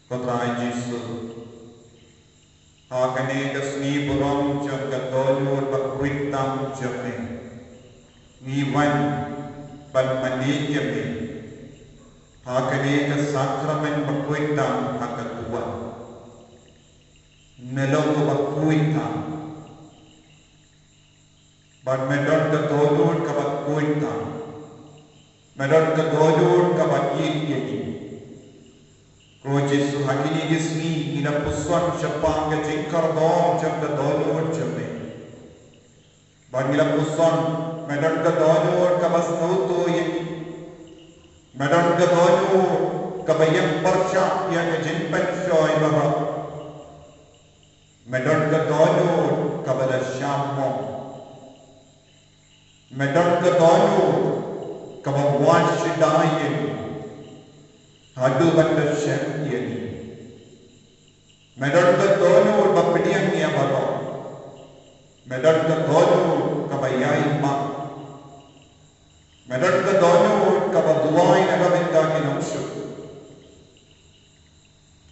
Kontrai Jisu Hakane kasni burong jam katolur bakwitam jame Niwan ban mandi jame Hakane kasakramen bakwitam hakatua Melong bakwitam Ban medon katolur kabakwitam Medon katolur kabakwitam Ko Jesu hakini gisni ina puswan syapang ke jingkar dom jam ke dolur jame. Bangila puswan medan ke dolur ke bas nautu yaki. Medan ke dolur ke bayang persyak yang ke jimpen syoy bahak. Medan ke dolur ke bada syamong. Medan ke dolur ke babuan syidai Hadu bandar syekh ini. Medon ke dono bapedian ni abalo. Medon ke dono kabayai mak. Medon ke dono kabaduai nagabinda kinamshu.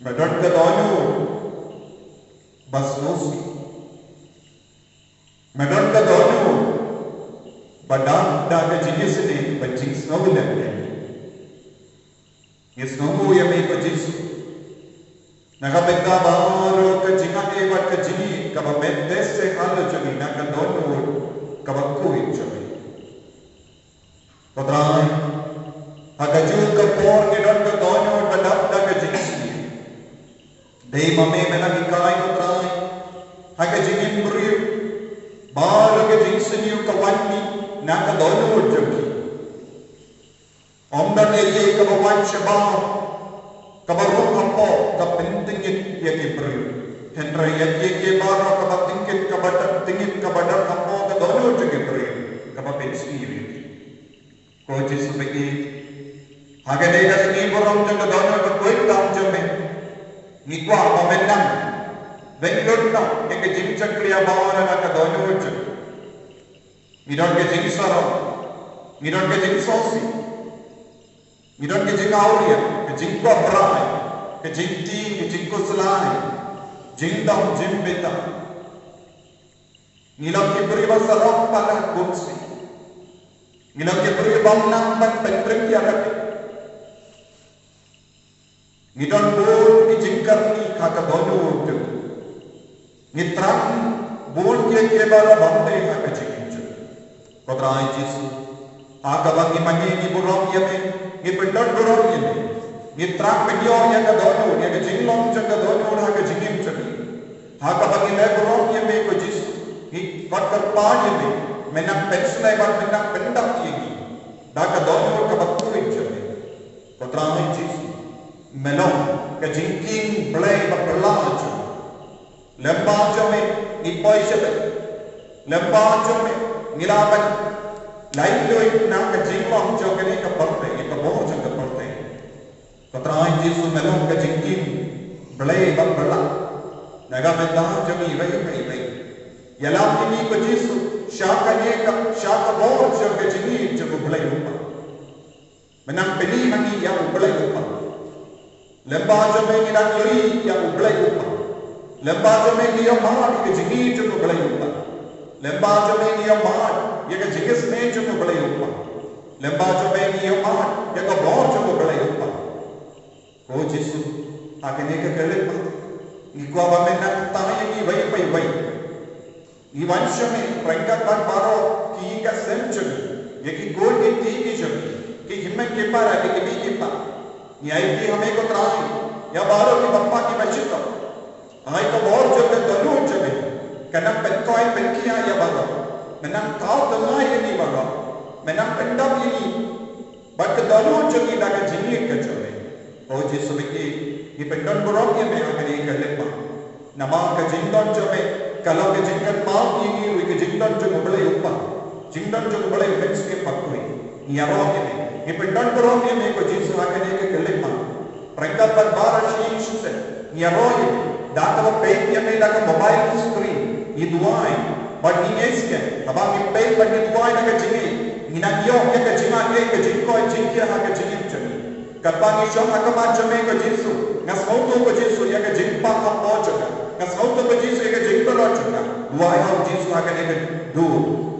Medon ke dono basnosi. Medon ke dono badang daga jigis ni bajing snowlen. Yes, no more you make a Jesu. Nagabeta baro ka jingane wat ka jingi kabamet desse halo jami nagadono kabakui jami. Kodrai agaju ka por ke don ka dono badap daga jingi. Dei mame menagi kai kodrai agajingin buriu baro ka jingsini ka wanni nagadono jami. Omdan eye kabawan syabah kabarong apo kapintingit yaki beriu hendra yaki ke bara kabatingkit kabadat tingit kabadat apo kadono jagi beriu kabapinsi yaki ko Jesu bagi hagane kasni borong jaga dono berkuit tam jame nikwa pamenang venglurna yaki jimchak kriya bawara na kadono jag midon ke jingsara midon ke jingsosi Midon ke jingauria, ke jingko berai, ke jingti, ke jingko selai, jingdam jimbeta. Ngilang ke beriba sarong pada kursi. Ngilang ke beriba nang ban pentrem tiada. Midon bol ke jingkar ni kaka dono tu. Ngitrang bol ke bara bamde kaka jingju. Kodrai Jesu, agak bagi mani ni burong yame. Ni pendon burong ini, ni trak penyor yang kadono, yang kejinglong yang kadono, yang kejingim jadi. Haka bagi le burong yang me kujis, ni kot kerpan ini, menang pensel lebat menang pendak ini, dah kadono kabakui jadi. Kotrang jis, melong kejingking belai berpelah jadi. Lembah jadi, ni poi jadi. Lembah jadi, ni laban. Lain loi nak kejinglong jadi ni kapartai. Kabor jang kaporte Katrai Jesu melong ka jingkin belai bang belak naga mendah jami vai yalam ini ko Jesu syaka neka syaka bor jang ka jingin jang belai rupa menang peni mani yang belai rupa lembah jami ni nak loi yang belai rupa lembah jami ni yang mahal ka jingin jang belai rupa lembah jami ni yang mahal yang ka jingis ne jang belai rupa Lembah coba ni yang mahal, yang kebor coba belai upah. Ko Jesu, akhirnya ke kelip, ni ko apa menang tanya ni bayi. Ni wansya ni perangkat baru ki ka century, ye ki goal ki tinggi jadi, ki himmet ke para, ki bi ke pa. Ni ai ki hame ko trai, ya baru ki bappa ki masjid ko. Ai ko bor coba dulu jadi, karena pentoi penkia ya baru, menang kau tengah ni baru. Menang pendam ini, baca dalu jadi daga jenis kecil. Oh Jesu bagi, ini pendam borong yang mereka ni kelima. Nama kejingdan jadi, kalau kejingdan maaf ini, we kejingdan jadi boleh upah, jingdan jadi boleh benskip pakui. Ini orang ini pendam borong yang mereka Jesu akan ni kelima. Mereka berbara sih susah. Ini orang ini, data pay yang mereka mobile screen, ini dua. But ni esken, abang ni pay but ni dua nak kejingin. Inang yo ke kejingan ke kejingkoi jingkia ha kejingin jadi. Katpangi siya kakamachame ko Jesu. Ngas auto ko Jesu ya ka jingpa kapo chuka. Ngas auto ko Jesu ya ka jingpa lo chuka. Duai hau Jesu akan ya ka du.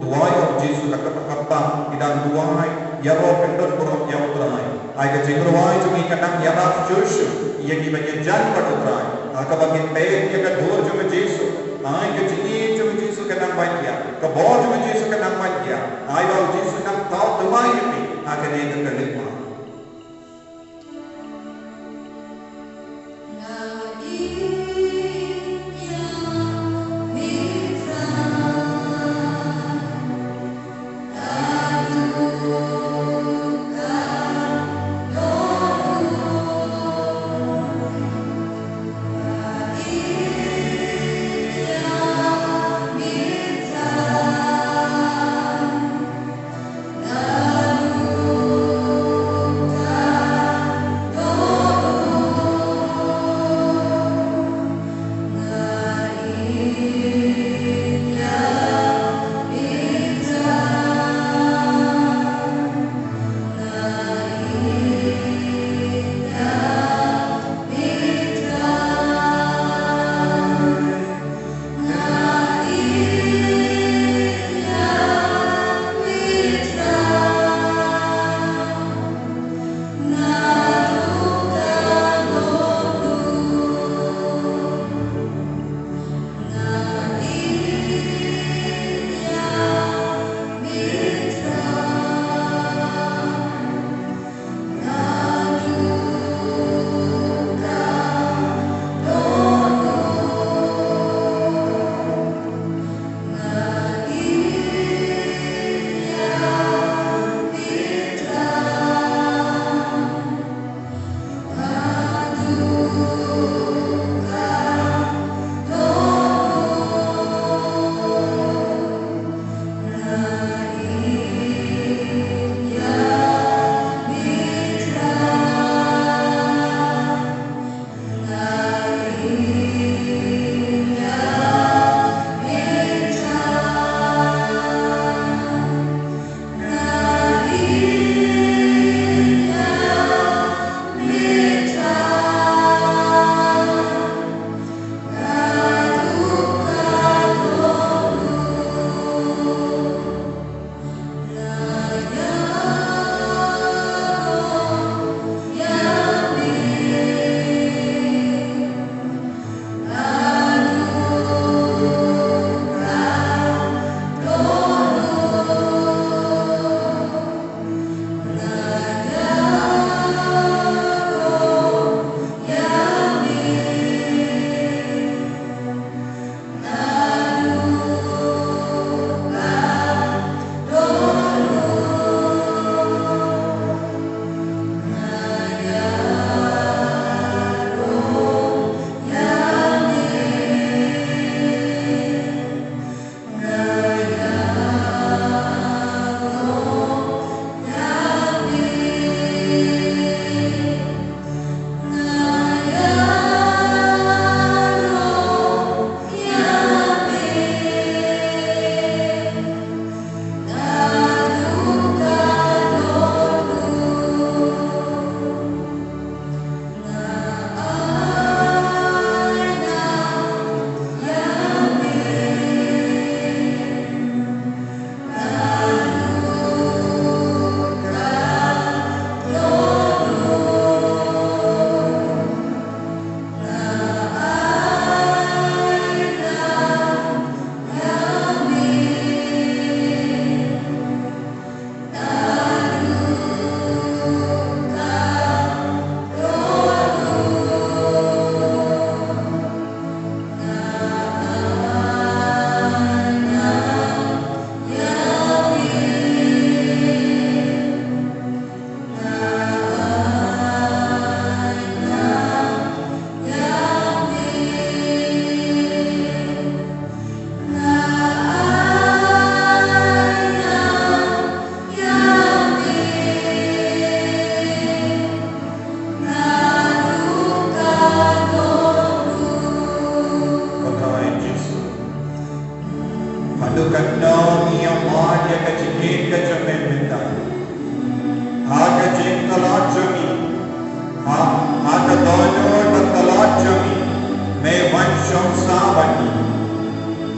Duai hau Jesu kakapa idang duai ya ro pendor kurang ya utrai. Ai ka jingruai jumi kadang ya ras Jesu. Ia ki bagi jan patutrai. Aka bagi pe ya ka dur jumi Jesu. Ai ka jingi jumi Jesu kadang baik ya. Ka bo jumi Jesu kadang baik ya. Ai hau Jesu kadang tau duai ni akan ya ka kelikma. jami me wan shomsa bani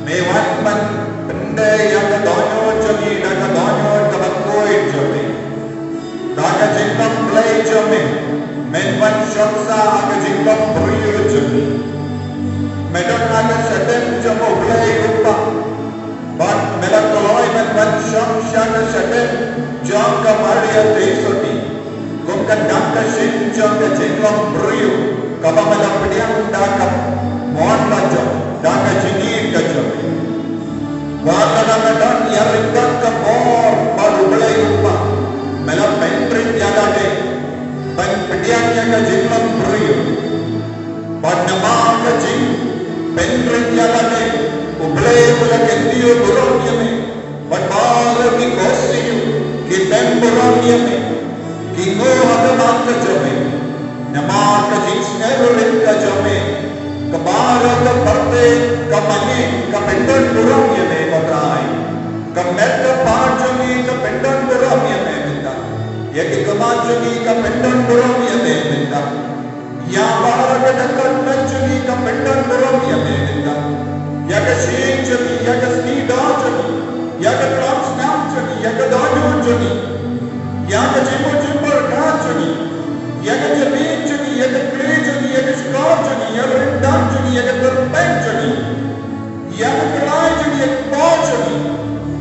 me wan ban bende yaga donyo jami daga donyo tabakoi jami daga jingam play jami me wan shomsa aga jingam priyo jami me don aga sedem jamo play upa but melakoi me wan shomsa aga sedem jam ka maria teisoti Kung kadang sinjang ke jenglam beriu, kapa malam pediang dakap, mohon baca, daka jingin ke jami. Wala nama dan yaringan ke bor baru belai lupa, malam pentrit jaga de, ban pediangnya ke jenglam beriu. Bad nama ke jing, pentrit jaga de, ubelai pula kendio burung yame, bad baru ki kosiu, ki temburung yame. Kingo hadaman ka jame, nama ka jinsnerulit ka jame, kabara ka parte, ka mani, ka pendan burang yame katrai, ka metta paajami ka pendan burang yame minta, yaki kamajami ka pendan burang yame minta, yabara ka dakat najami ka pendan burang yame minta, yaka sheen jami, yaka snida jami, yaka trump snap jami, yaka dajo jami, yaka jimbo jani, yaga jamin jani, yaga clay jani, yaga scarf jani, yaga rindan jani, yaga terpen jani, yaga kalai jani, yaga paw jani,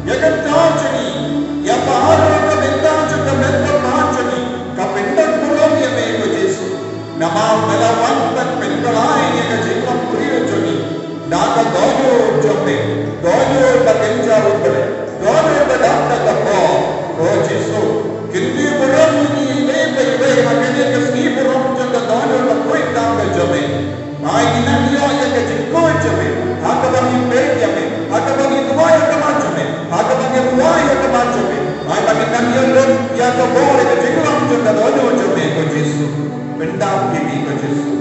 yaga taw jani, ya pahara ka benda jaka benda paw jani, ka benda puram yame ko Jesu, nama melawan ban bengalai yaga jinglam puriyo jani, daga dojo jame, dojo bagenja ubre, dojo badakta kapo, ko Jesu, kindi puram ini Baik, makanya kesini burung jaga dono berkuit tangga jame. Mai ina dia yang kejengkoi jame. Haka bagi pek jame. Haka bagi tua yang kemat jame. Haka bagi tua yang kemat jame. Mai bagi dia lor yang kebor kejengkoi jaga dono jame ko Yesus. Bendam kini ko Yesus.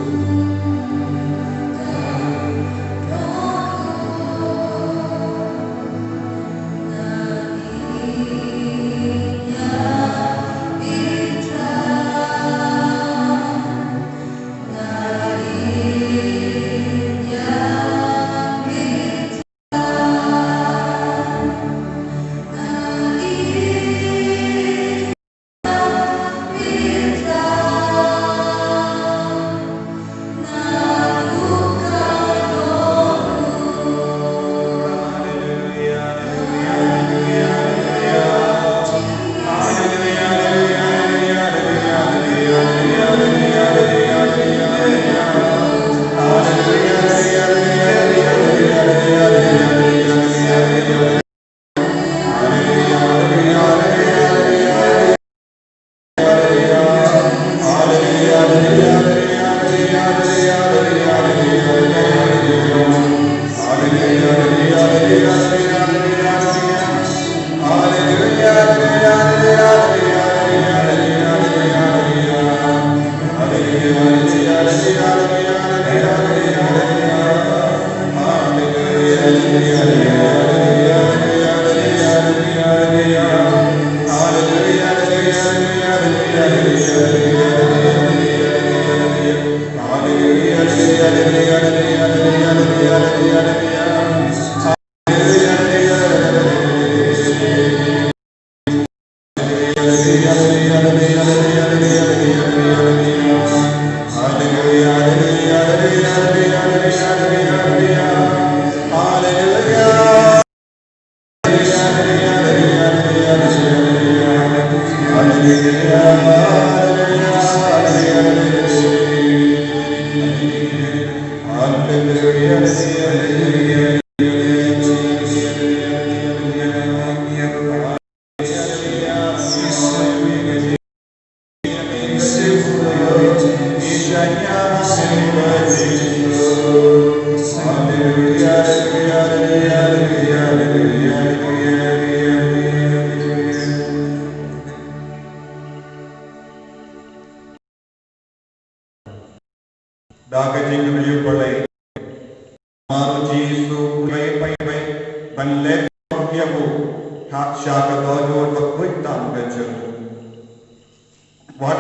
What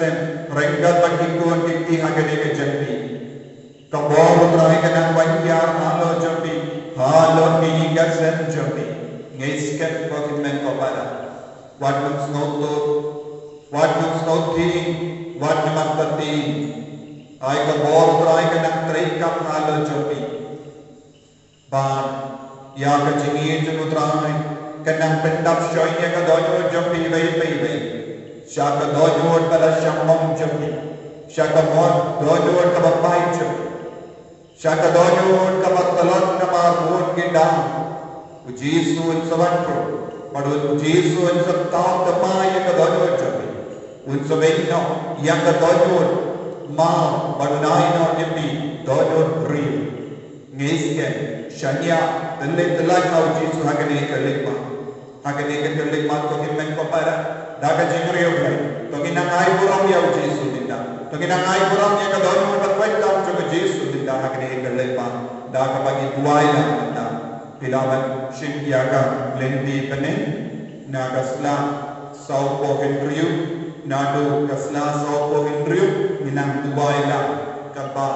sen rengga takikuan kiti hagane ke jambi kabor trai kana wanya halo jambi halo ni gasen jambi ngesken pokimen kopara wadum snoti wadum matati ai kabor trai kana treika halo jambi ban ya ka jingi junutrai kana pendap shoynya ka dojo jambi bai Shaka dojo bala shamam jambi. Shaka mod dojo kabapai jambi. Shaka dojo kabatalon nama won ginda. Ujisu unsavantro. Padu ujisu unsavtam damaya ka dojo jambi. Unsaveno yang ka dojo ma padunai no jambi dojo ri. Ngisken shanya dalle dalai ka ujisu hagane kalikma. Hagane ka kalikma ko himmen ko para. Daga jingriyo blai to ginangai buram ya Jesu dinda to ginangai buram ya kadon mo patwettam jo Jesu dinda hakne galepa daga bagi duaila dinda pilawan shimyaga lendi pene nagasla saupo hendriyu nadu gasla saupo hendriyu minang duaila kaba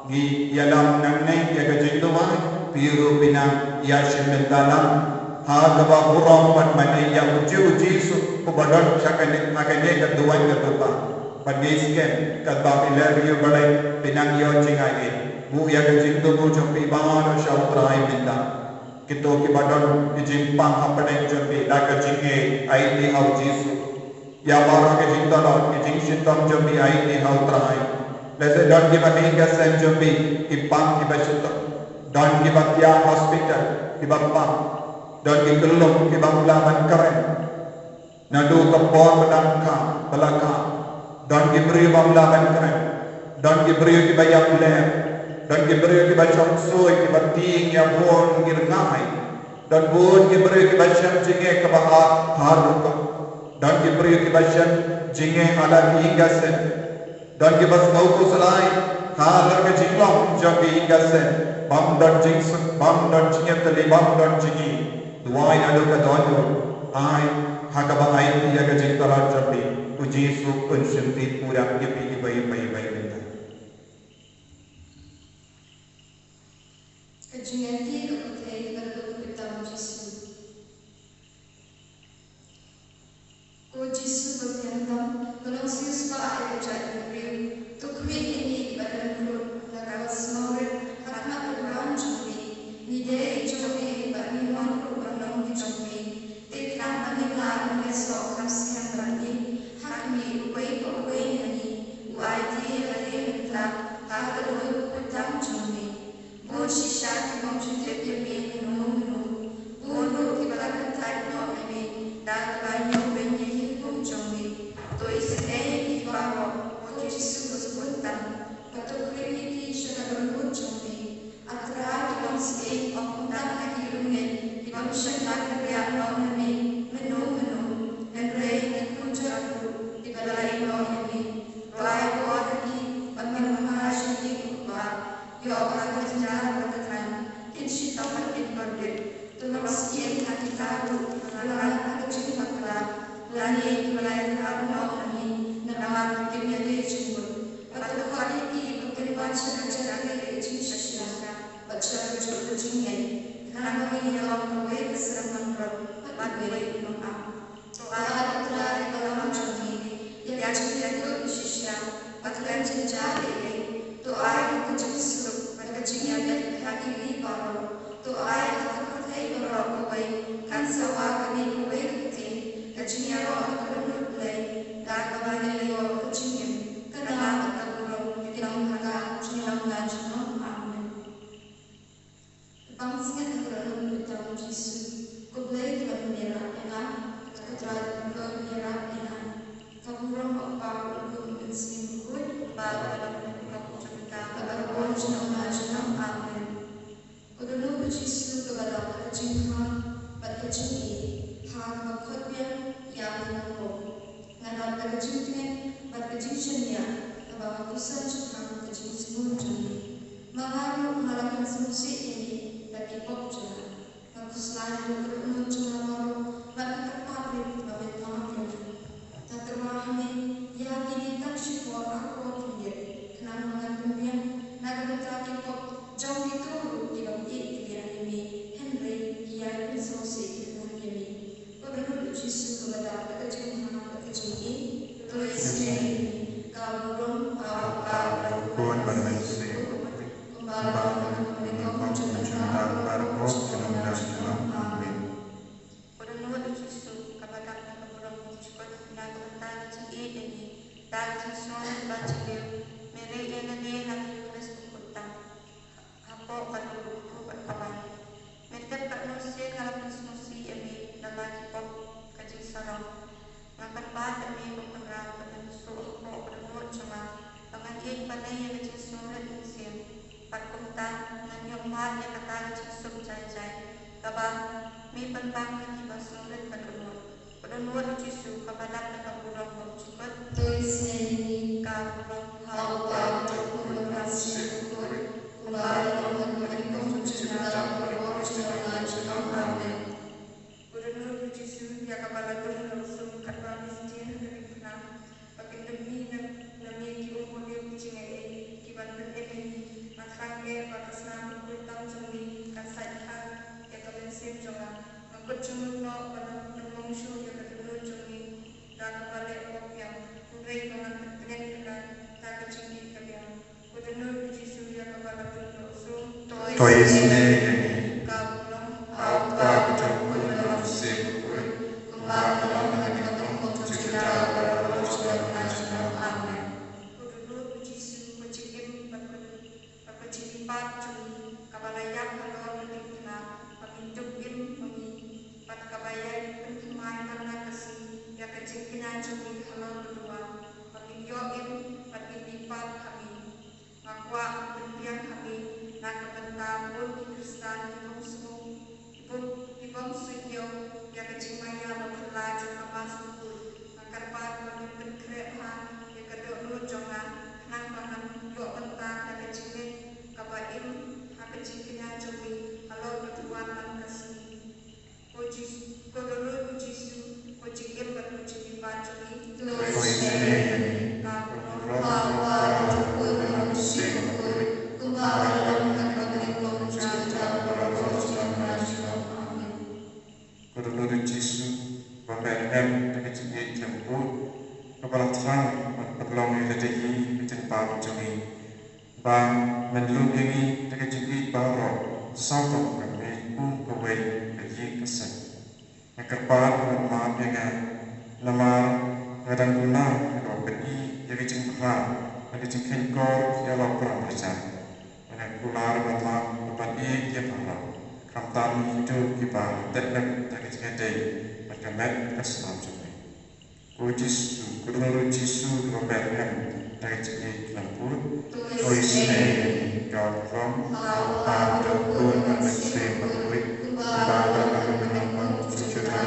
gi yalam nanne ya gajinduwa piru pinang ya shimdalam Hagaba buram pan manaya uji kubadon sakane makane keduan ketupa panisken kadba ilariyo balai pinang yo cingai bu ya kejindu bu jompi bano shautrai minda kito kibadon ijimpang hapane jompi daga jinge aiti hau jisu ya baro kejindalo ijing sintom jompi aiti hau trai lese don kibani gasen jompi ipang kibasut don kibatia hospital kibapang dan dikelum ke banglaman keren nadu kepor bedangka belaka dan diberi banglaman keren dan diberi ke bayam lem dan diberi ke bacam soi ke bating yang bon girnai dan bon diberi ke bacam jinge ke bahar haruka dan diberi ke bacam jinge ala hingasen dan dibas ngau selai halar ke jinglong jabi hingasen bam dan jingsun bam dan jinge teli bam dan jingi Duai adu ka dojo ai hakaba ai ya ka jintara jambi uji su kunshunti pura kipi bai minda Kajinganti ka putay baru kita Jesu ko Jesu bertiandam tolong sius pa ay jadi beri to kwi ini badan lu na kawas mawet hakna uran jambi ni de jambi bani mon Jambi, tikram panilang meso kamsihan bani, hakmi uway ko uway nani, uaiti halim tla, hakaluy putam jambi. Bun shisha ki mongchute pirmi nunu, bunu ki balakantay no imi, dakla nyo benye hikum jambi. To isene ki baro, moki jisukus putam, patukri ki shakaluy jambi. Atra ki mongski, okuntan kakilungin, Manusia nak lihat orang ini menu dan rei dan kunjung di balai orang ini balai orang ini pengembangan sendiri kuat yo akan berjalan bertekan kinsi tamat diperdet tolong sekian hati tahu balai ada cerita kelak lani balai orang ini nama kimia dia jemput pada hari ini berkelipan secara dari cinta silakan baca berjuang jingai Karena kami dalam kawai keserangan roh, bagi Tuhan. Soal putra dalam jambi, yang jadi sisya, batuan cenjari, doa kecil berkecilnya dari hati baru, doa terpercaya berapa baik, kan sawa kami kawai kecil, kecilnya roh terlebih, dan kembali lewat kecilnya, kenal tak buruk, dalam kata cilang lanjut. Bangsa dalam dalam Yesus, kublai dalam merah enak, keterangan dalam merah enak. Kaburang apa untuk mensin kuat, bawa dalam cerita, agar orang senang senang amin. Kedua Yesus kepada kecinghan, pada kecinggi, hak makhluknya yang menunggu. Ngana pada kecingnya, pada kecingnya, kepada pusat cekang kecing semua jadi. Mengaruh melakukan solusi ini. Bagi pokja, aku selalu beruntung baru bagi terpabrik bagi tamat. Tak terwahami, ya kini tak Nakakata kipop jauh itu kibang di anime Henry ia pensasi dengan yami. Pada Yesus kepada kecil hana kecil ini tulisnya kaburung apa pun bermensi kembali menikam mencinta barco dalam dalam amin. Pada Yesus kepada kaburung cukup nak tentang ciri ini dan sesuatu baca mere ena dia nak Kristus kutang apa pada buku berkawan mereka manusia kalau manusia ini dalam kitab kaji sarang makan pada ini berperang pada suruh berbuat cuma dengan ini pada yang kaji surat musim perkumtan dengan yang mat yang kata kaji sub jai kabar mi pentang kaji basurat berbuat berbuat Yesus kepada kaburung bercukup tulisnya ini kaburung apa berhasil kembali menikam mencinta barco dalam amin. Gubernur Yesus yang kepala langsung kata miskin dari pernah pakai demi nami kiumur dia kucing kiban ini makan batas nama kurang jeli kasaikan yang kelensin jangan angkut cuma pada pengungsu yang kedua jeli dan kepala yang kurai dengan dengan tak kecil kalian. Gubernur Yesus yang kepala langsung Toisne apa bercampur dalam sekul kembali menikam mencinta barco dalam amin. Gubernur Yesus kucing apa ciri baju kabalaya kalau berikna peminjuk ilmu pada kabaya pentimai karena kasih yang kecil kena cumi kalau berdua peminjau ilmu pada lipat kami ngakwa pendiam kami nak kebentar pun di Kristen ibang suyo yang kecil maya memperlah jangka masuk akar pada penkerjaan yang kedua jangan nang pangan yuk bentar dan kecil kabaim hak kecil kena cumi kalau berdua dan kasih kujis kodolo kujisu kujigim berkuji baju ini Toisne apa bercampur sekul kembali menikam mencinta barco dalam amin. Gubernur Yesus Bapak terkecil campur kepala terang berlong ledegi mencinta jumi bang menlungi terkecil barok satu kami pun kawai kaji kesan kerpaan maaf yang nama ngadang guna kalau beri jadi cengkra ada cengkeng kor ya lapar berjalan dengan kular maaf depan ia parah kamtam itu kita teknik dari cengkeng berkemet kesenam jumi kujis gubernur Yesus Bapak dari cengkeng lampur toisne kaburung apa pun bermensi kembali menikam mencinta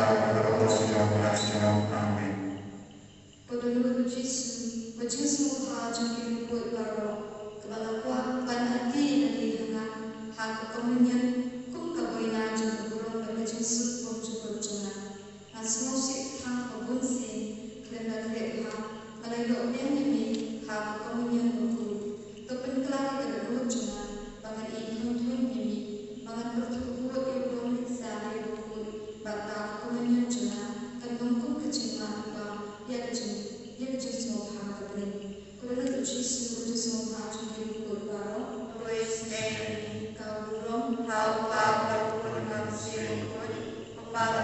barco dalam amin. Gubernur Yesus berjumpa hajat kiri baru kepala kuat panhati dengan hak komunian kum kaboina jeng gubernur berjumpa berjumpa jangan asmo sik hang kebun sen kerana kerja pada dok ini hak komunian buku tepen kelak kedua jangan bangan ini tuan ini bangan bertubuh ibu bisa ibu bata komunian jangan kandung kum kecil yang semua hal kebeli. Kerana Yesus semua hal jadi berbaru. Toisne Kaburung apa berpun manusia pun kepala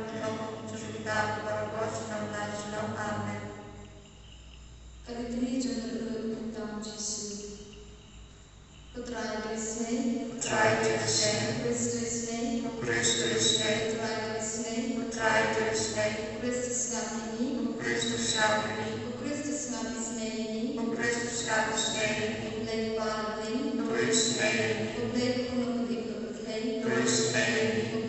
mencinta barco dalam amin. kali ini jangan tentang Yesus. Putra Yesus, Kristus name, Kristus Putra Yesus name, Kristus name, Kristus nami Kristus name, Kristus nami Lei Paling, Kristus Lei Kuno Kudikut, Kristus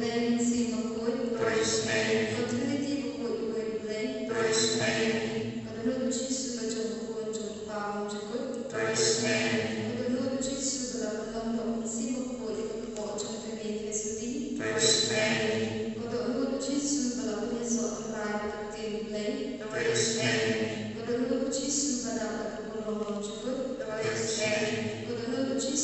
Lei Simokut, Kristus Fertility Kut, Lei, Kristus Kadang Yesus macam Kut, Pam Jekut, Kristus Kadang Yesus dalam Simokut, Kut, Jekut, Yesus Kristus Kadang Yesus dalam Yesus Rai, Lei, Kristus Kadang Yesus dalam Kurang Jekut, Toisne Kadang Yesus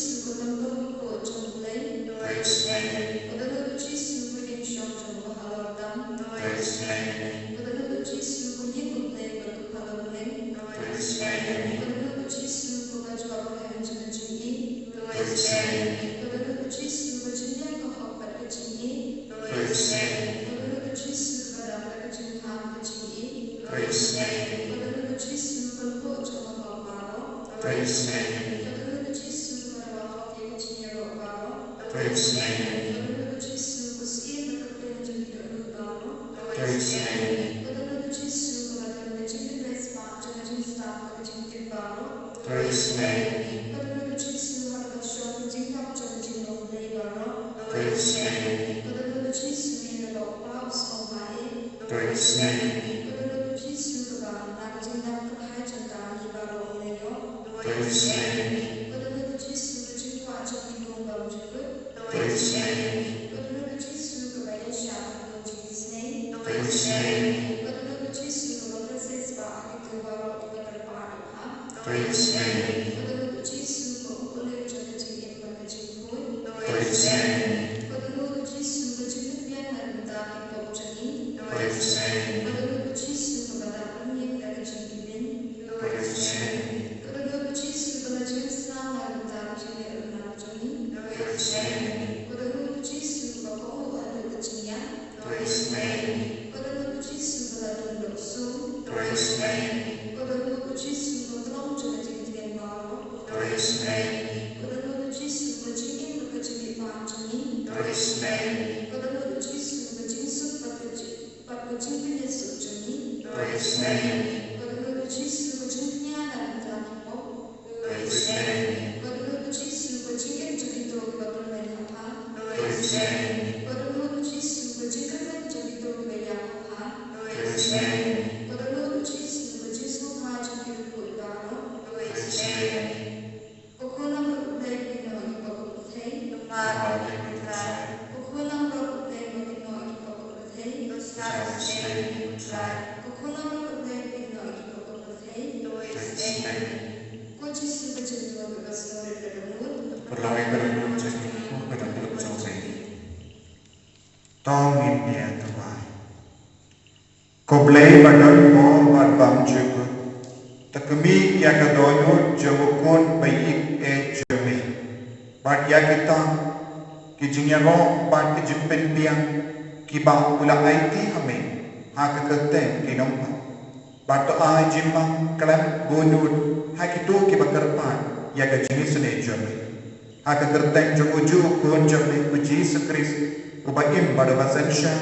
Koblei bagal mo at bamjuku. Takumi yakadonyo jamukun bayik jami. Bat yakita kijinyaro bat kijimpen piang kiba ula aiti hame hakakate kinompa. Bat to a jimma kalam bunud hakitu kibakarpan yakajini jami. Hakakate jomuju kun jami uji sekris ubaim badu basensha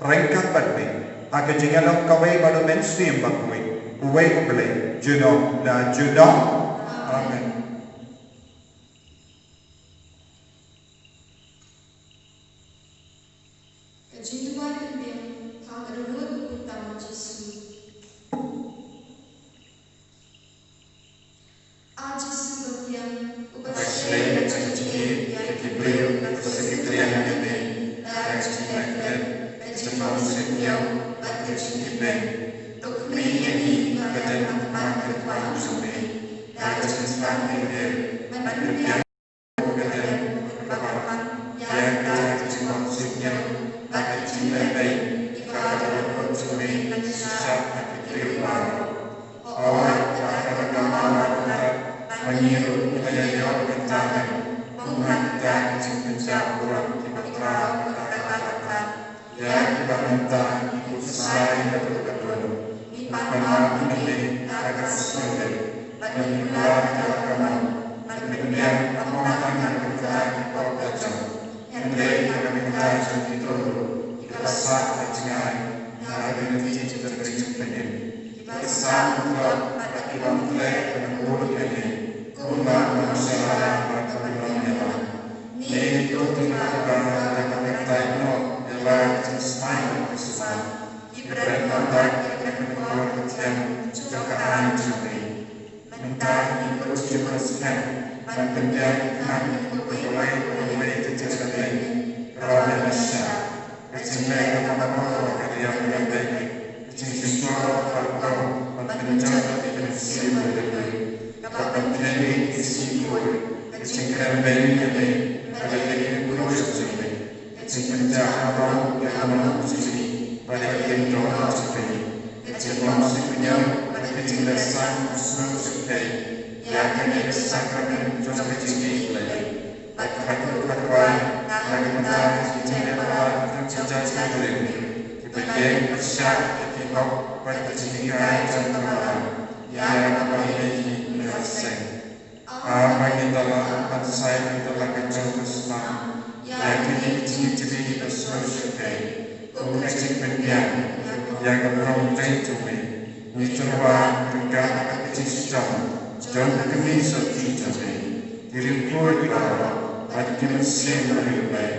rengkat batme. Aka jingalang kawai badu mainstream bakui uwai ublai junong la junong amen. Kejiduan yang hadirun utama Yesus. Yesus berdiam ubasai kejiduan yang diberi kesekretarian ini dan kesekretarian kejiduan senyum. Kejiduan untuk menjadi badan tempat ketuaan sumber dan kesesuaian dengan manusia kemudian berbahagian yang kejiduan senyum bagi cinta baik ibadah sumber dan sesat kehidupan orang akan mengamalkan menyiru menjadi kentangan menghantar cinta orang diperterang kata-kata yang dibangun Saya betul-betul Ipanah ini akan sulit Menimbulah agama Menimbulah pemahaman kita di Pokocong Hendai kami mengajar di Toro Ikasah kecingan Nabi terjadi Ikasah untuk bagi bangkit Menurut ini Kuma manusia Berkabunnya Ini itu tidak akan Mengertaino Adalah Semai Kesusahan Berpendapat yang berkaitan kejagaan juri, mentari berjurusan, mendengarkan berbagai kejadian, kerana masyarakat, kejadian apa yang berbeda, kejadian apa menjadi prinsip berbeda, kepentingan istimewa, kejadian berbeda, kejadian berjurusan, kejadian apa yang menjadi pada kehidupan seperti kehidupan sepenuhnya pada kecerdasan seperti yang akan disaksikan dalam kehidupan lagi. Pada kehidupan bagaimana kehidupan terjadi ini diberikan masyarakat kehidupan pada kehidupan yang memiliki nilai. saya telah kacau Islam, yang kini bersuara Kongsi pendiam, yang beromtai cumi, Nicerwa berkat kecistong, John kami soti cumi, Dirimpur bawa, Bagi mesin berubah,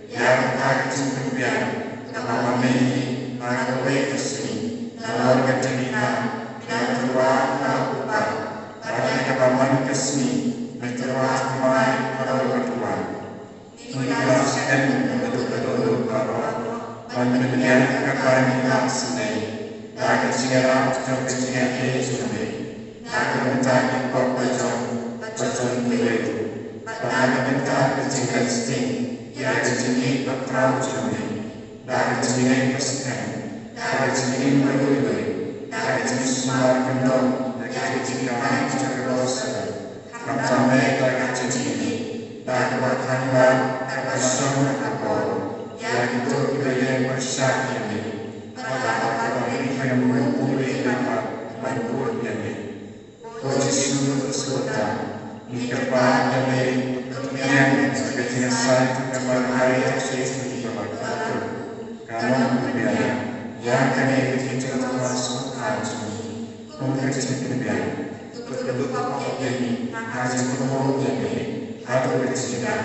Yang kacau pendiam, Kamamei, Agawe kesini, Lawar kecerita, Dan tua kaupa, Bagi kapaman kesini, Meterwa kumai kalau berdua, Nilas en betul-betul bawa, Mendengar kami laksane, Daga singaram jom kecingan Yesume, Daga mentari kok bacon biletu, Daga mentar kecingan sting, Ya kecingan petrau jume, Daga kecingan kesten, Daga kecingan berului, Daga kecingan sumar kendor, Daga kecingan cakrosa, Kamtame daga kecingan, Daga bakhanban, Daga sumar kapor, yang itu yang bersyak ini, pada kami yang mengumpuli dapat mengumpul ini. Posisi bersuara, nikah ini, yang seketika saya kemarkai sesuatu di bawah itu. Karena kemudian, yang kami berbicara termasuk haji, mengkaji kemudian, kedua pokok ini, haji kedua ini, atau bercerita,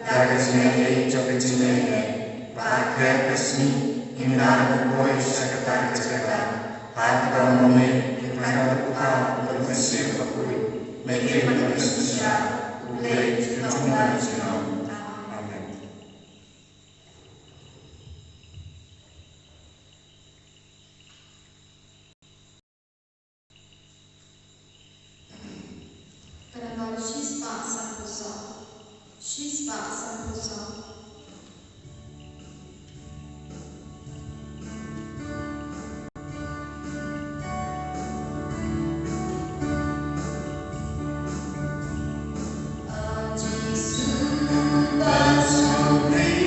dari sini coba cerita. Bahagia resmi hindar boy sekretar kesegaran harga momen kerana berkah bermesir berkulit media manusia boleh cuma Islam. Amin. Perenor Shispa Sampusa. Hãy subscribe cho kênh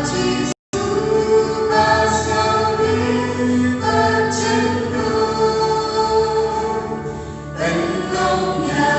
Ghiền Mì Gõ để không bỏ lỡ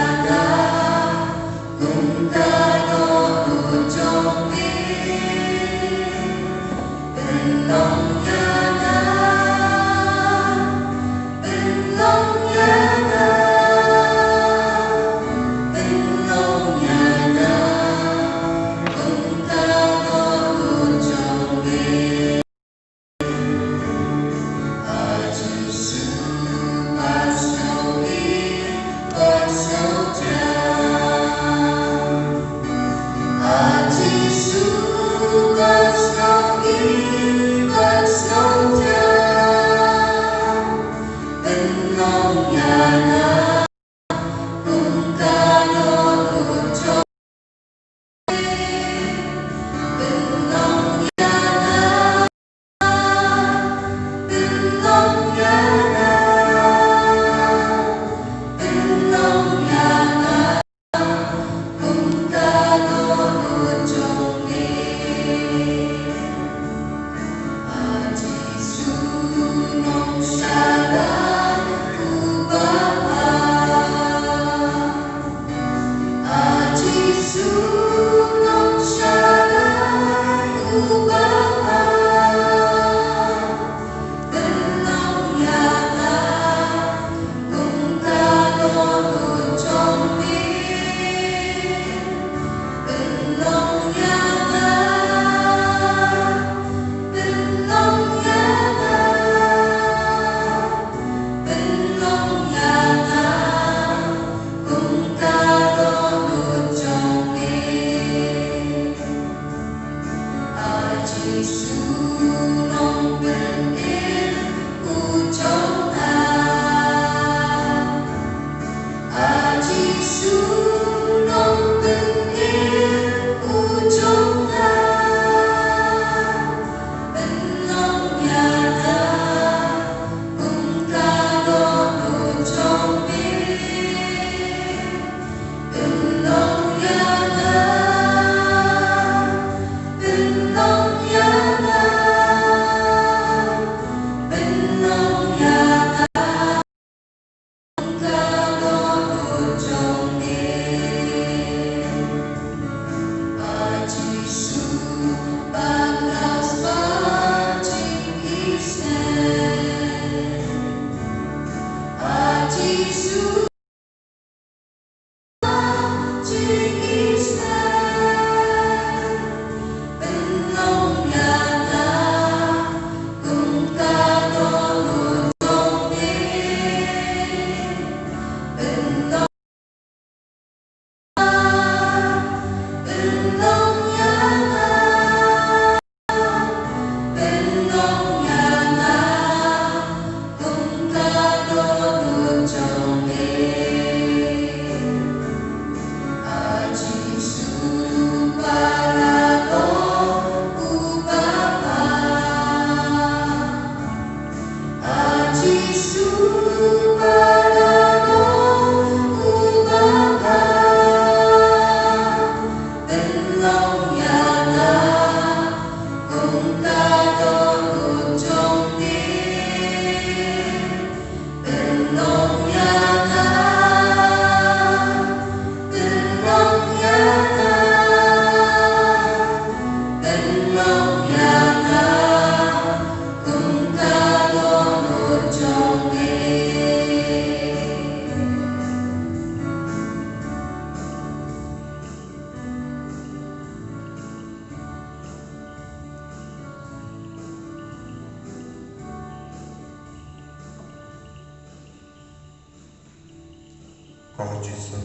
ko Jesu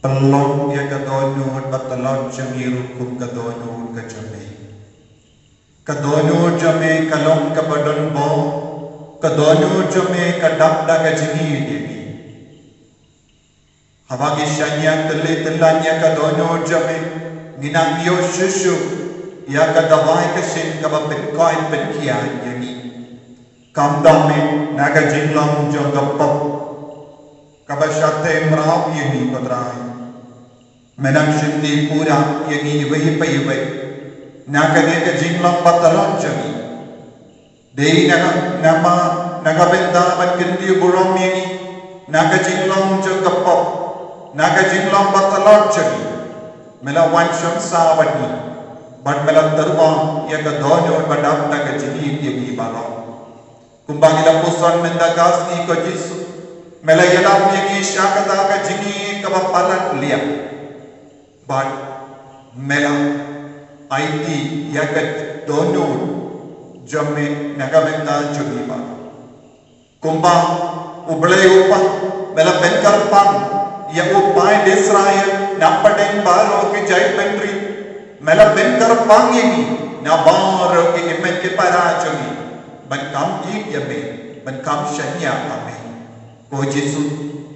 pelong ya kadonyo batalon jamiru kum kadonyo kadonyo jame kalong kabadon bo kadonyo jame kadap daga jingi demi habagi shanya tele telanya kadonyo jame ninang yo shushu ya kadawai kasin kabapin koin penkian yani kamdame naga jinglong jogapop kabashate mrao yani kodrai menang shindi pura yani wahi paywe naga nega jinglong patalon jami dei nama benda batkindi burong yani naga jinglong jogapop naga jinglong patalon jami mela wansham sawati but mela darwa ya kadonyo badam naga jini yani balo kumbangila puson menda gasni ko Jesu mela yalam yegi shakada ka jini ka palan liya but mela aiti yakat dono jamme naga menda juni ba kumba uble upa mela benkar pan ya upai Israel napaden baro ke jai pentri mela benkar pan yegi na baro ke imen ke para juni ban kam ik yame ban kam shanya ame ko Jesu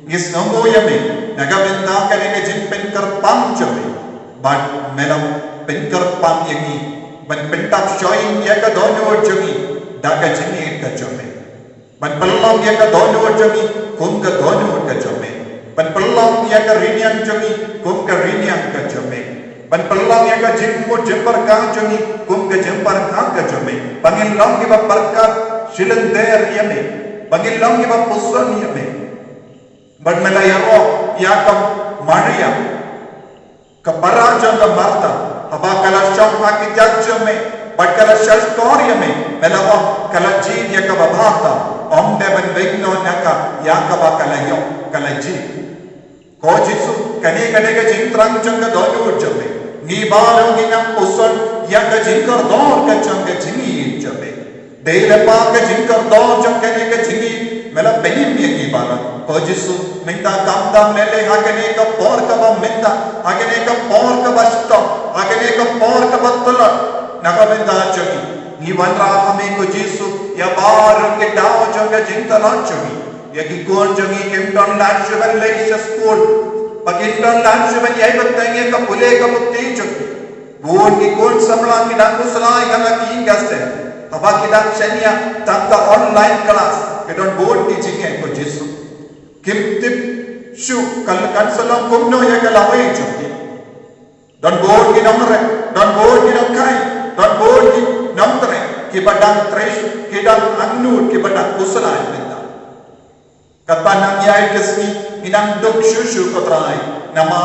is nongo yame naga benda kane ke jin pen kar pam jame ban melam pen kar pam yagi ban pen tap shoi ya ka donyo jami daga jini ka jame ban pelong ya ka donyo jami kum ka donyo ka jame ban pelong ya ka rinian jami kum ka rinian ka jame ban pelong ya ka jimmo jembar ka jami kum ka jembar ka jame bangin long ki ba barkat silender yame bangin long ki ba pusan yame ban mela yaro ya ka Maria ka paraja ka Martha haba kala sham ha ki jajme bat kala shastor yame mela o kala jin ya ka babata omde ban vegno naka ya ka ba kala yo kala ji ko Jesu kane ka jintrang changa dono jame ni balo ni nam pusan ya ka jinkar dor ka changa jingi jame deile pa ka jinkar dor changa ka jingi mela benim ye ki bala ko Jesu minta kamdam lele hagane ka por ka ba minta hagane ka por ka ba sto hagane ka por ka ba tula naga minta chagi ni wanra hame ko Jesu ya bar ke dao changa jintala chagi ya ki kon chagi kemton lan shvan leisha school pakinton lan shvan yai batenge ka pule ka mutti chagi won ki kon samla ki dan kusla ya ka ki gaste haba ki dan shania tanga online class ke don board teaching ko Jesu kim tip shu kal kansalam kumno ya ka lawai chagi don board ki namre don board ki namkai don board ki namtre ki badang tresh ki dan annur ki badang kusla benda kapanang yai kesni minang dok shushu kotrai nama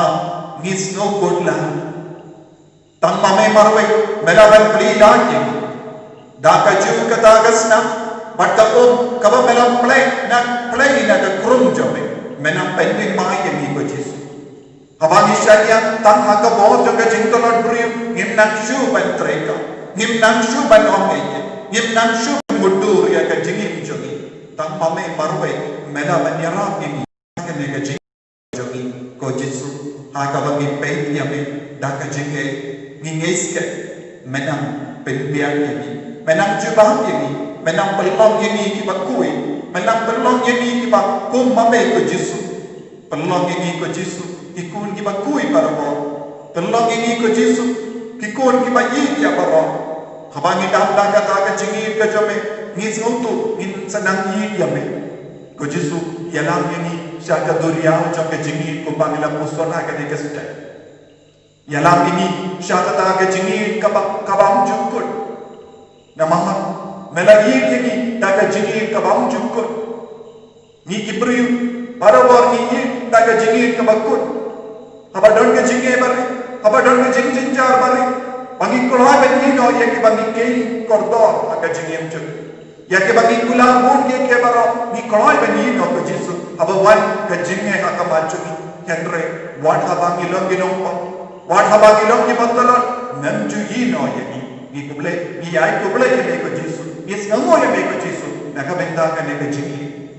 nisno kodla tamma me marwe melaban plidanye daka ju katagasna batta kaba melam play na ka krum jome menam pending mai ni ko Jesu habani sharia tan haka bo jaga jintolot brim ngimnang shu ban treka ngimnang shu ban omeye ngimnang shu mudur ya ka jingim jogi tan mame marwe melaban yara ni ka jingi jogi ko Jesu haka bagi pe yame daka jinge ningeske menang penbiak ini menang jubah ini menang pelong ini ki bakui menang pelong ini ki bak kum mame ko Jesu pelong ini ko Jesu ikun ki bakui para bo pelong ini ko Jesu ki kun ki bayi ya para habangi dam daga daga jingi ka jame ngis ngutu ngin sanang yi yame ko Jesu yalam ini syaka duria jaka jingi ko bangila pusona ka de kesta yalam ini syakata ke jingi kabam jukut namaha melagi ini daga jingi kabam jukut ni ibriu parawar ni daga jingi kabakut habadon ke jingi bari habadon ke jing jinjar bari bangi kulha bani no ye ki bangi ke kordor daga jingi mchu ya ke bangi kula mun ke baro ni kulha bani no ko Jesu abawan ke jingi hakamachu henre wan habangi longi nompa Wat habagi long ni batalan nanju ino yagi ni kuble ni ai kuble ye ko Jesu ni sngo ye ko Jesu naka benda ka ne ka jingi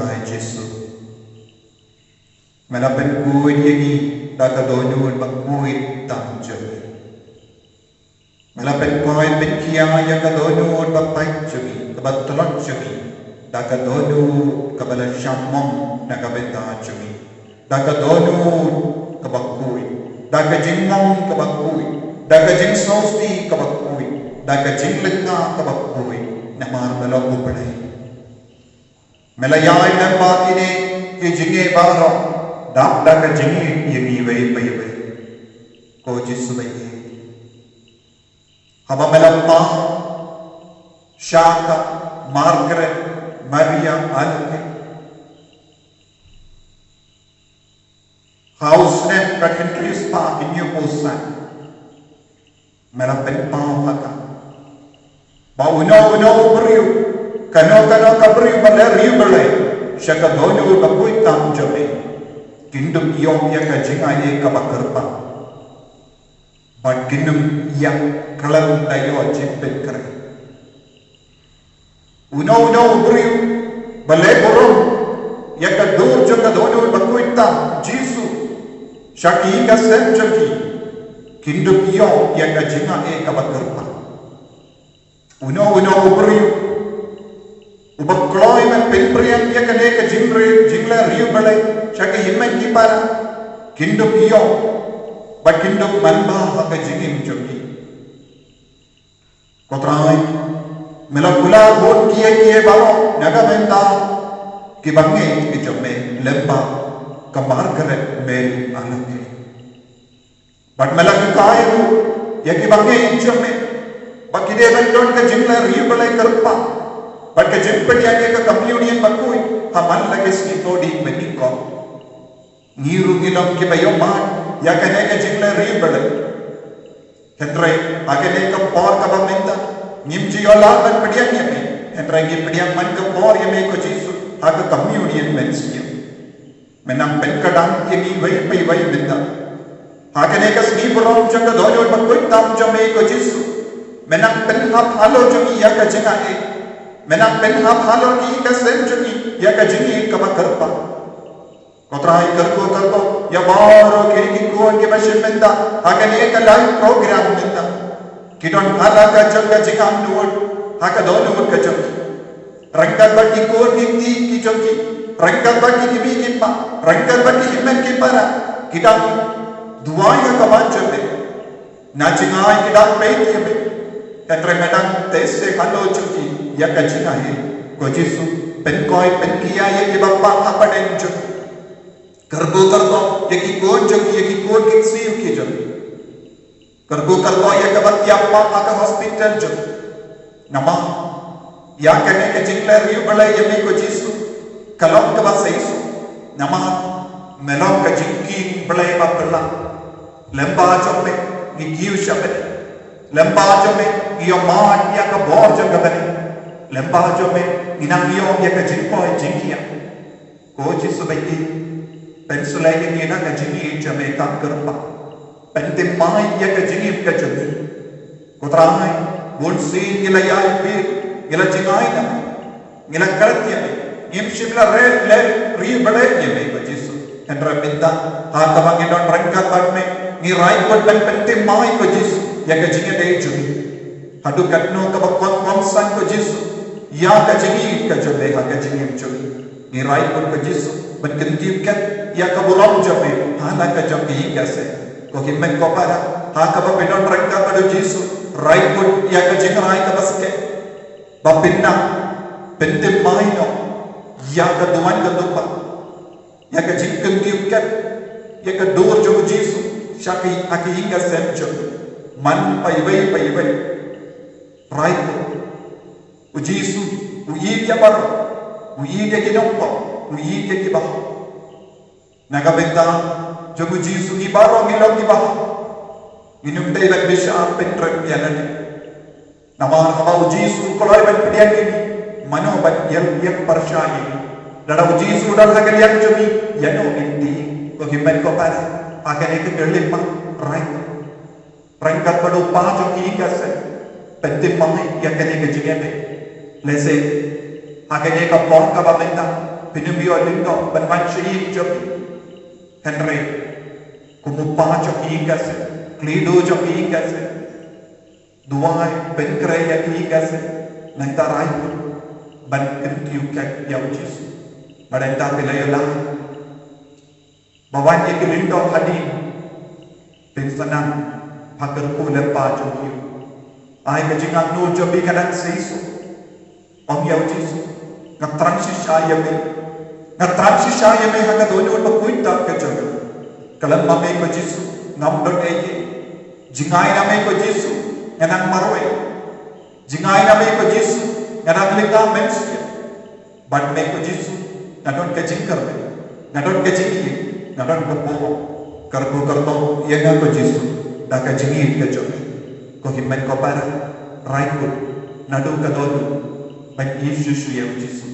Kodrai Jesu. Melapen kuit yagi daka donun bakuit tam jami. Melapen kuit benkia yaka donun bapai jami kabatolak jami. Daka donun kabala shamong nakabenta jami. Daka donun kabakui. Daka jingmong kabakui. Daka jing sosti kabakui. Daka jing lenga kabakui. Namar melaku padai. Melayai nampak ini ke jinge baro. Dak daka jinge yagi wei bai bai. Ko Jesu bai. Haba melampa Shaka, Margaret, Maria, Alke. House net Patrick Pa in your posan. Melapen pa haka. Ba uno beriu. Kano kaberiu pada riu belai. Shaka dono bakui tam jame. Kindum yom ya kajingai kabakerpa. But kindum yang kalam dayo jimpet kare. Uno beriu. Balai borong. Ya kadur jaka dono bakui tam. Jesu. Shaki ka sem jaki. Kindum yom ya kajingai kabakerpa. Uno beriu. Ubak kloy man pilpriyan ya kane ka jingla riu balai shaka himman ki para kindum iyo ba kindum manba ka jingim jogi kotrai melakula bon kiye balo naga menta ki bange ki jomme lemba kamar kare meri alake but melak kayu ya ki bange jomme ba kide benton ka jingla riu balai karpa but ke jimpet yang ke communion bakui haman lagi skitodi meniko niru ngilom ke bayoman ya kane ke jingle ribele hentre agene ke por ka bamenta nimji ola ban pedian yeme hentre ge pedian man ke por yeme ko Jesu aga communion mensiya menam pen kadang yemi vai benda agene ke sni borom janga dojo bakui tam jame ko Jesu menam pen hap halo jami ya ka jinga Menang pen hap halor ki ka sem jaki ya ka jingi ka bakarpa kotrai karko ya baro ki ko ke bashin menda agane ka live program menda kidon hala ka janga jingam duot haka don ka jaki rangkat baki ko ki jaki rangkat baki ki bi ki pa rangkat baki himmen ki para kidang duai ka manjame na jingai kidang pe ki be katre menang tese halo jaki ya kajina he ko Jesu pen koi pen kiya ye ki bappa apaden jo karbo ye ki kon jo ye ki kon ki siu ki jo karbo ye ka bat ya pa aka hospital jo nama ya kane ke jingle riu balai ye me ko Jesu kalom ka ba seisu nama melom ka jinki balai ba bala lemba jo me ni kiu shabe lemba jo me yo ma ya ka bor jo ka bani lemba jo me inang yo ya ka jinko jinkia ko Jesu bai pensula ye ni na ka jingi jame ka karpa pente mai ya ka jingi ka jame ko trai bon sin gila ya pe gila jingai na gila karatya nim shimla le ri bade ye me ko Jesu endra pinta ha ka bangi don rangka bat me ni rai ko pente mai ko Jesu ya ka jingi de jumi hadu katno ka kon san ko Jesu ya ka jingi ka jobe ha ka jingi jobe ni rai pun ko Jesu ban kentim kat ya ka borom jobe ha na ka jobe ka se ko himmen ko para ha ka ba pedon rangka pada Jesu rai pun ya ka jingi rai ka baske ba pinna pentim mai no ya ka duman ka dupa ya ka jingi kentim kat ya ka dor jobe Jesu shaki aki hinga sem jobe man pai bai rai o Jesu o yidya baro o yidya kinompo o yidya kiba nagabenta jogu Jesu ni baro ngilong kiba minum day lag bisha pentrem yanan namar haba o Jesu kolay ban pedian ni mano ban yel parshayi dada o Jesu dal hagal yang jogi yano inti ko himmen ko para agane ke gerlim pa rangkat padu pa jogi kase pentim mai ya kane ke jigeme lese agane ka por ka bamenta pinumio lindo banmanchi joki Henry kumupa joki kase klido joki kase duai penkreya ki kase nantarai ban kentiu kak yaujis badanta pelayola bawan ye lindo hadi pensanam pagar ko lepa joki ai ka jingang no jobi kanan seisu om yaujis ngatrang shisha me hanga dono ba kuita ka jogi kalam ma me ko jisu nam dot eye jingai na me ko jisu enang maroi jingai na me ko jisu enang lita mensia bad me ko jisu nadon ka jingkar me nadon ka jingi nadon ka po karto ye na ko jisu da ka jingi ka jogi ko himmen ko para right nadu ka dono ban Yesus yang Yesus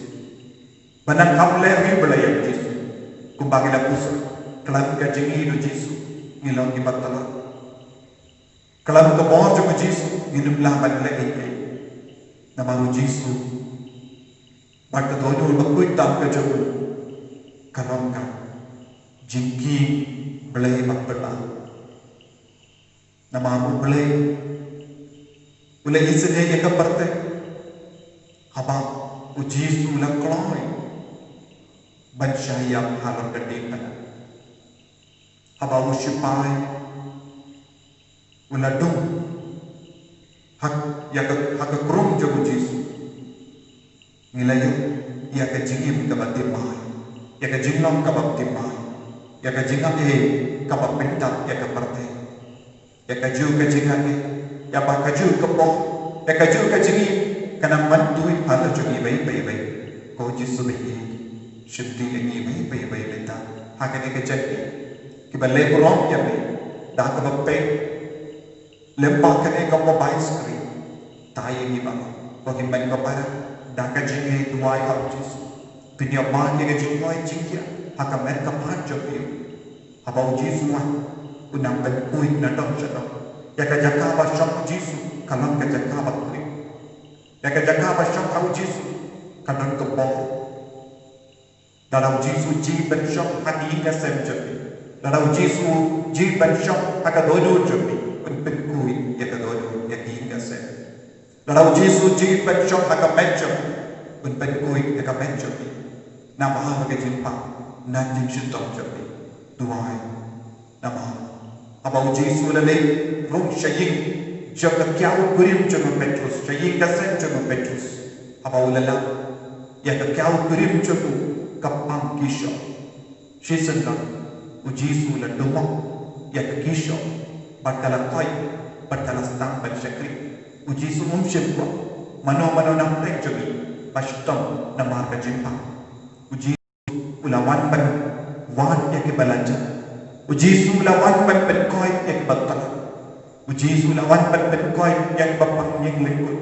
banang kamle ribla yang Yesus kumbagi la pusa kelam ka jingi do Yesus ngilang di batala kelam ko mo jo Yesus ngilum la ban le ke nama Yesus bat do do bakui tam ka jo kanom ka jingki belai batala nama belai ulai isne ye ka parte haba ujisu la kloi ban syayam halam kedin haba ushipai ula dum hak hak krum jo ujisu ngilayo ya ka jingim ka batimai ya ka jinglom ka batimai ya ka jingam ka bapintat ya ka parte ya ka ju ka jingame ya ba ka ju ka po ya ka ju ka jingim kana mantui hala jogi bai ko jisu bai shifti lagi bai beta hakane ke chatti ki balle rom ya bai da ka bappe lempa kane ka mobile screen tai ni ba ko himban ka para da ka jinge tuai ha jisu pinya man ni ke jingoi jingya haka mer ka pat jogi habau jisu wa unang ben kui na dom chado ya ka jaka ba shop jisu kalam ka jaka ba ya ka jaka ba shop au jisu kanan ka bo dalam jisu ji ben shop hadi ka sem jogi dalam jisu ji ben shop haka dodo jogi ben kui ya ka dodo ya ki ka sem dalam jisu ji ben shop haka ben jogi ben kui ya ka ben jogi na ba ka jimpa na jim shitong jogi duai na ba abau jisu le rung shayin jaka kyau kurim jogo petrus shayin ka sem jogo petrus abau lala ya ka kyau kurim jogo kapang kisho shisanga ujisu la doma ya ka kisho batala koi batala stang ban shakri ujisu mumshipwa mano nam jogi pashtam na marka jimpa ujisu ulawan ban wan ya ke balanja ujisu ulawan ban ben koi ya ke batala ujisu ulawan ban ben koi ya ke bapang nyeng lengkut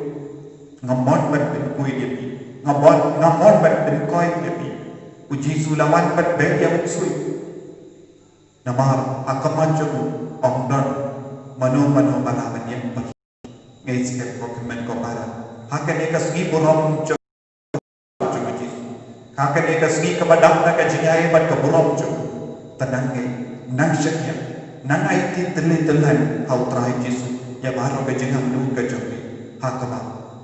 ngamon ban ben koi dia pi ngamon ban ben koi dia pi ujisu ulawan ban ben yang sui namar akaman jogu ongdon mano balaban yang bagi ngai sikap ko kemen ko para hakane ka sgi borom jogu jisu hakane ka sgi ka badang na ka jingai ban ka borom jogu tenang ngai nang syakya nang aiti telan hau trai jisu ya baro ka jingang lu ka jogi hakama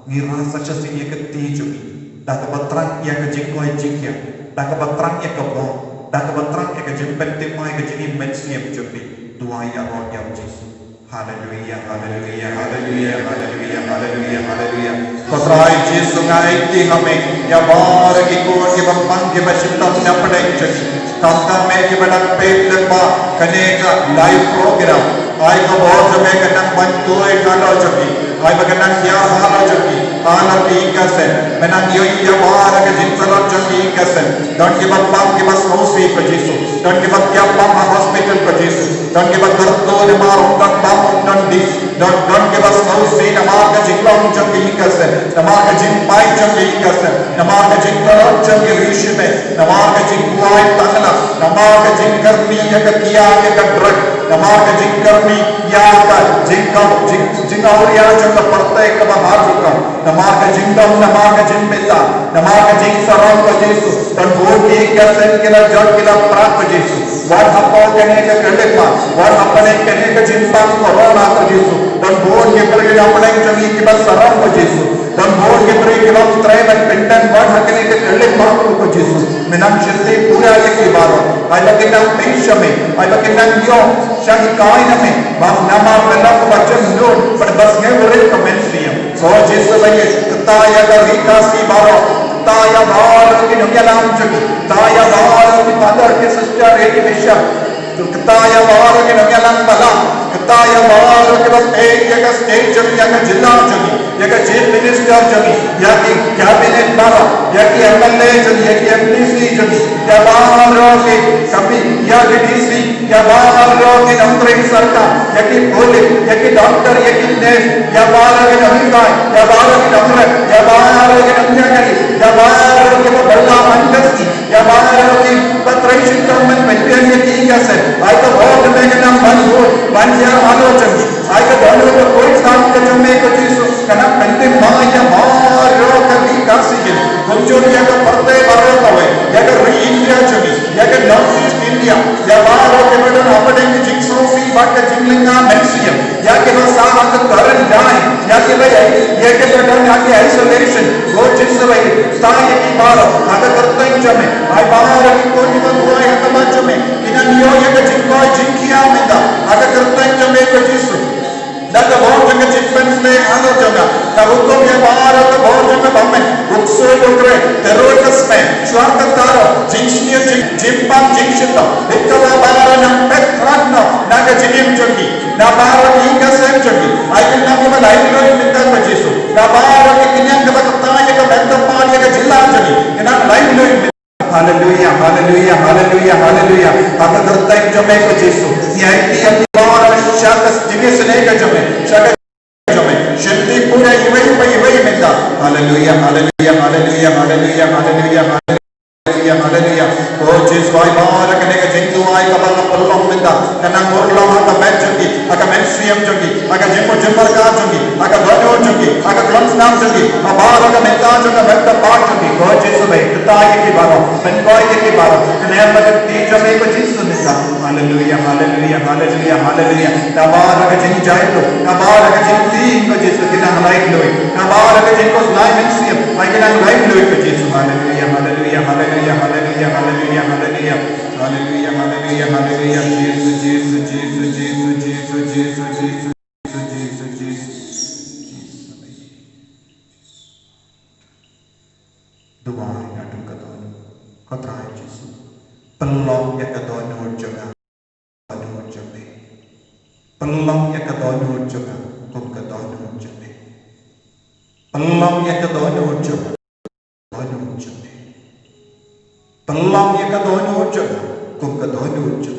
ngira sacha sinye ka ti jogi da ka batrang ya ka jingkoi jingya da ka batrang ya ka bo da ka batrang ya ka jimpen timai ka jini mensiam jogi dua ya ron ya jisu haleluya haleluya haleluya haleluya haleluya haleluya kotrai jisu ngai ti hame ya bar ki ko ki bapang ki bachita na padai jogi कामका में के बड़ा पेट लंबा कने का live programme आई को बहुत में कनक मन तो एक कालो चकी आई बगनक क्या हाल चकी ताला की कैसे मैंने यो ये बार के जिन तरह चकी कैसे डॉट के बाद पाप के बस मौसी को जीसु डॉट के बाद क्या पाप हॉस्पिटल को जीसु डॉट के बाद दर्द तो मारो डॉट पाप डॉट दी डॉट के बस मौसी नमार का जिंगला चकी कैसे नमार का जिंग पाई चकी कैसे नमार का जिंग तरह चकी ऋष में नमार का जिंग बुआई तंगला नमार का जिंग करनी है किया के drug Namaga jingkarni yaka jingauriya jaka partai ka baharuka. Namaga jingdam namaga jimbeta. Namaga jingsaram ka Yesus. Dan bodi ka sen kila jod kila prak ka Yesus. War hapau kene ka kelema. War hapane kene ka jimbang corona ka Yesus. Dan bodi ke pergi apane jangi kibal saram ka Yesus. Dan bodi ke pergi kila tray dan pendan war hakene ka kelema ka Yesus. Menang shilti pura ye ki baro. Ay bakinang penshame. Ay bakinang yo. Shahi kaina me. Bam nama bela ko bacham no. But bas nge urit ka menshriya. So Yesus baye taya ka rika si baro. Taya baro ki nungyalam jagi. Taya baro ki mother ki sister ki bishop. Taya baro ki nungyalam bala. Taya baro ki bas ek ka state jagi ya ka jilla jagi. Ya ka chief minister jagi. Ya ki cabinet baro. Ya ki MLA jagi. Ya ki MPC jagi. Ya baro ki कभी या कि डीसी या बाहर के नंबरिंग सरकार या कि पुलिस या कि डॉक्टर या कि नर्स या बाहर के नमिकाय या बाहर के डॉक्टर या बाहर के नमिकाय या बाहर के बल्ला अंडस्ट्री या बाहर के पत्रिका गवर्नमेंट मेंटेन ये की कैसे आई तो बहुत में के नाम बन या आलोचन आई तो दोनों को कोई काम के जमे को चीज कना पंते मां या बाहर का भी कासी के कुंजोर या का पर्दे बाहर तवे या का री इंडिया चली या का नॉर्थ ईस्ट इंडिया या बाहर के बटन अपने की जिक्सोफी बाका जिंगलिंगा मैक्सियम या के ना साहब करन डाई या के भाई ये के बटन या के आइसोलेशन वो जिस भाई ताई की बार आगे करते हैं जमे भाई बाहर की कोई मत हुआ या तमा जमे इना नियो या के जिंको जिंकिया में दा आगे करते हैं जमे को जिसो दादा बहुत जगह चिपन्स में आलो जगह तब तो ये बाहर तो बहुत जगह बम्मे उत्सव डोकरे टेररिस्ट में स्वागतारो जिंक्शनिय जिम्पाम जिंक्शतो इतना बाहर ना पेट्रानो ना के जिम जोगी ना बाहर की का सेम जोगी आई कैन ना के लाइफ लो मिलता है जिसो ना बाहर के किन्यां के बकता ये का बैंड पाल ये का जिला जोगी ना लाइफ लो हालेलुया हालेलुया हालेलुया हालेलुया आका करता है जमे को जिसो ये आई बाहर शाकस जिगे से नहीं का जमे शाकस जमे शक्ति पूरा ये मिलता hallelujah hallelujah hallelujah hallelujah hallelujah hallelujah hallelujah ओ जिस वाई बाहर कने के जिंदु आई का बल पल्लम मिलता कना मोरला का मैच जोगी आका मेंस्ट्रियम जोगी आका जिम्मो जिम्मर का जोगी आका दोनो जोगी आका क्लम्स नाम जोगी बाहर का मिलता जो का बैठ पार्ट जोगी ओ जिस भाई ताई की बारो बनकोई की बारो ने मत ती जमे को जिस मिलता हालेलुया हालेलुया हालेलुया हालेलुया तबार का जिन जाए तो तबार का जिन ती को जिस के ना लाइक लोई तबार का जिन को लाइक मेंस्ट्रियम आई के ना लाइक लोई को जिस hallelujah hallelujah hallelujah hallelujah hallelujah hallelujah hallelujah hallelujah hallelujah Jesus Jesus Jesus Jesus Jesus Jesus Jesus Jesus दुआएं नाटक का दोनों खतराए जीसस पल्लम या का दोनों जगह दोनों जगह पल्लम या का दोनों जगह तुम का दोनों जगह पल्लम या का दोनों जगह दोनों जगह पल्लम या का दोनों जगह तुम का दोनों जगह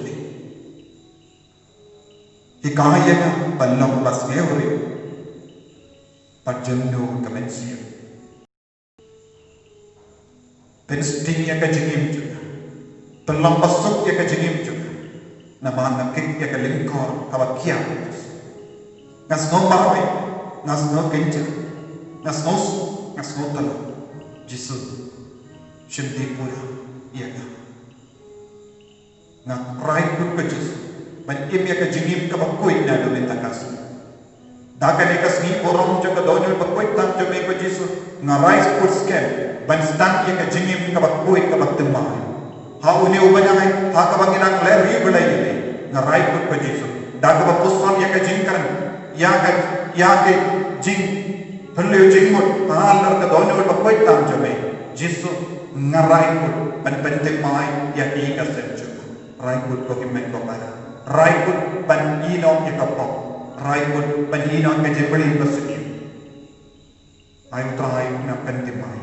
ये कहाँ ये ना पल्लम बस ये हो रही पर जन्नों कमेंसियम Pensting ya ka jingim juga, pelampasuk ya ka jingim juga, nama nakik ya ka lingkor kawakia, ngas no marwe, ngas no kencer, ngas no talo, jisu, shinti pura ya ka, na rai pun ka jisu, ban im ya ka jingim ka bakui na do mentakas, dakan ya ka sni orang juga donyo bakui tam jome ka jisu, na rai pun scam. Banstan ye ka jingim ka bakui ka baktemma ha une ubanai ha ka banginang le ri belai ni na rai put ka jisu da ka pusam ye ka jing karan ya ke jing phlle jing mot ha lar ka dono ka bakui tam jame jisu na rai put ban pentemai ya ki ka senju rai put ko kimen ko para rai put ban ino ye ka po rai put ban ino ka jebali basiki ai trai na pentemai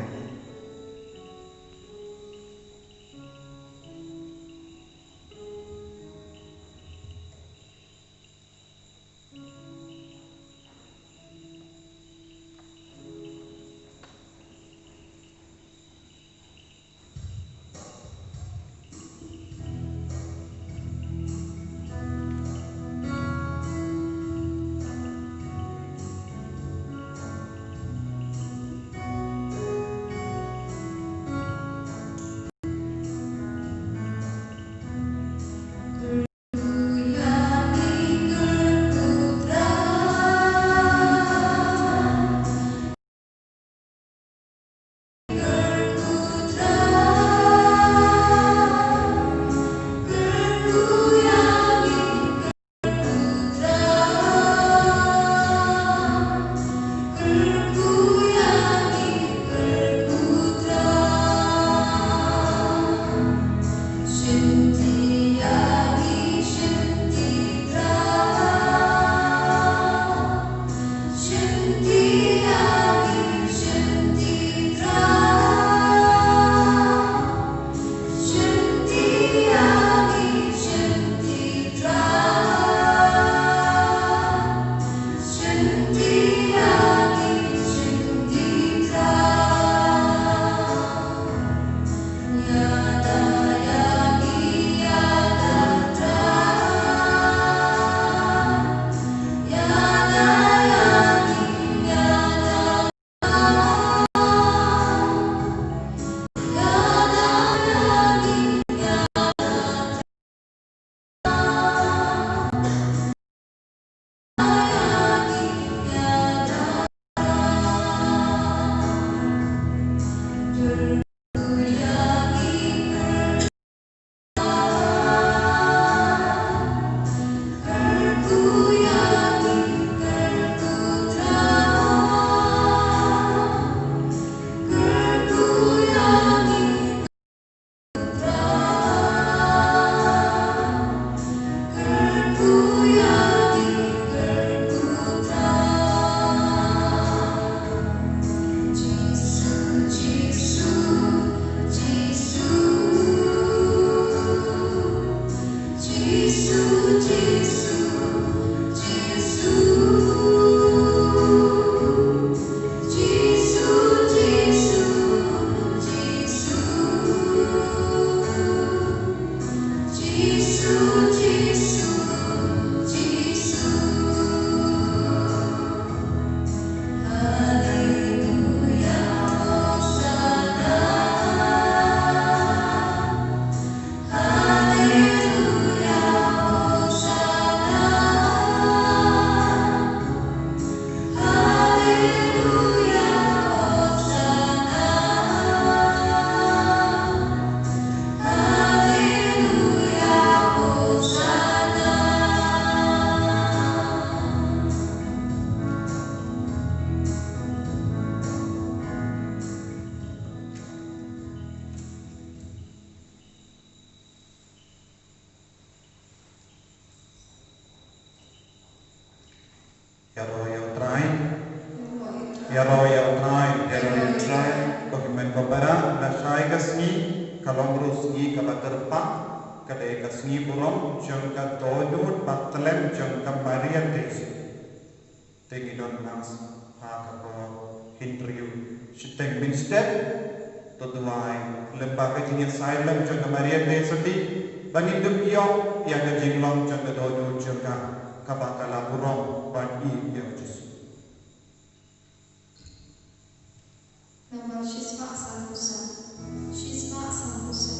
Ya Royal Train, Ya Royal Train, Ya Royal Train, dokumen pembara nasai kasni kalomrus ni kabaterpa kadai kasni burom jangka todut batlem jangka Maria Desi tengi don nas hakapo hintriu siteng minstep toduai lembaga jinya silem jangka Maria Desi bani dukyo yang kejinglom jangka todut jangka kabakala burom bani ya Yesus. Nama Shisma Sambusa. Shisma Sambusa.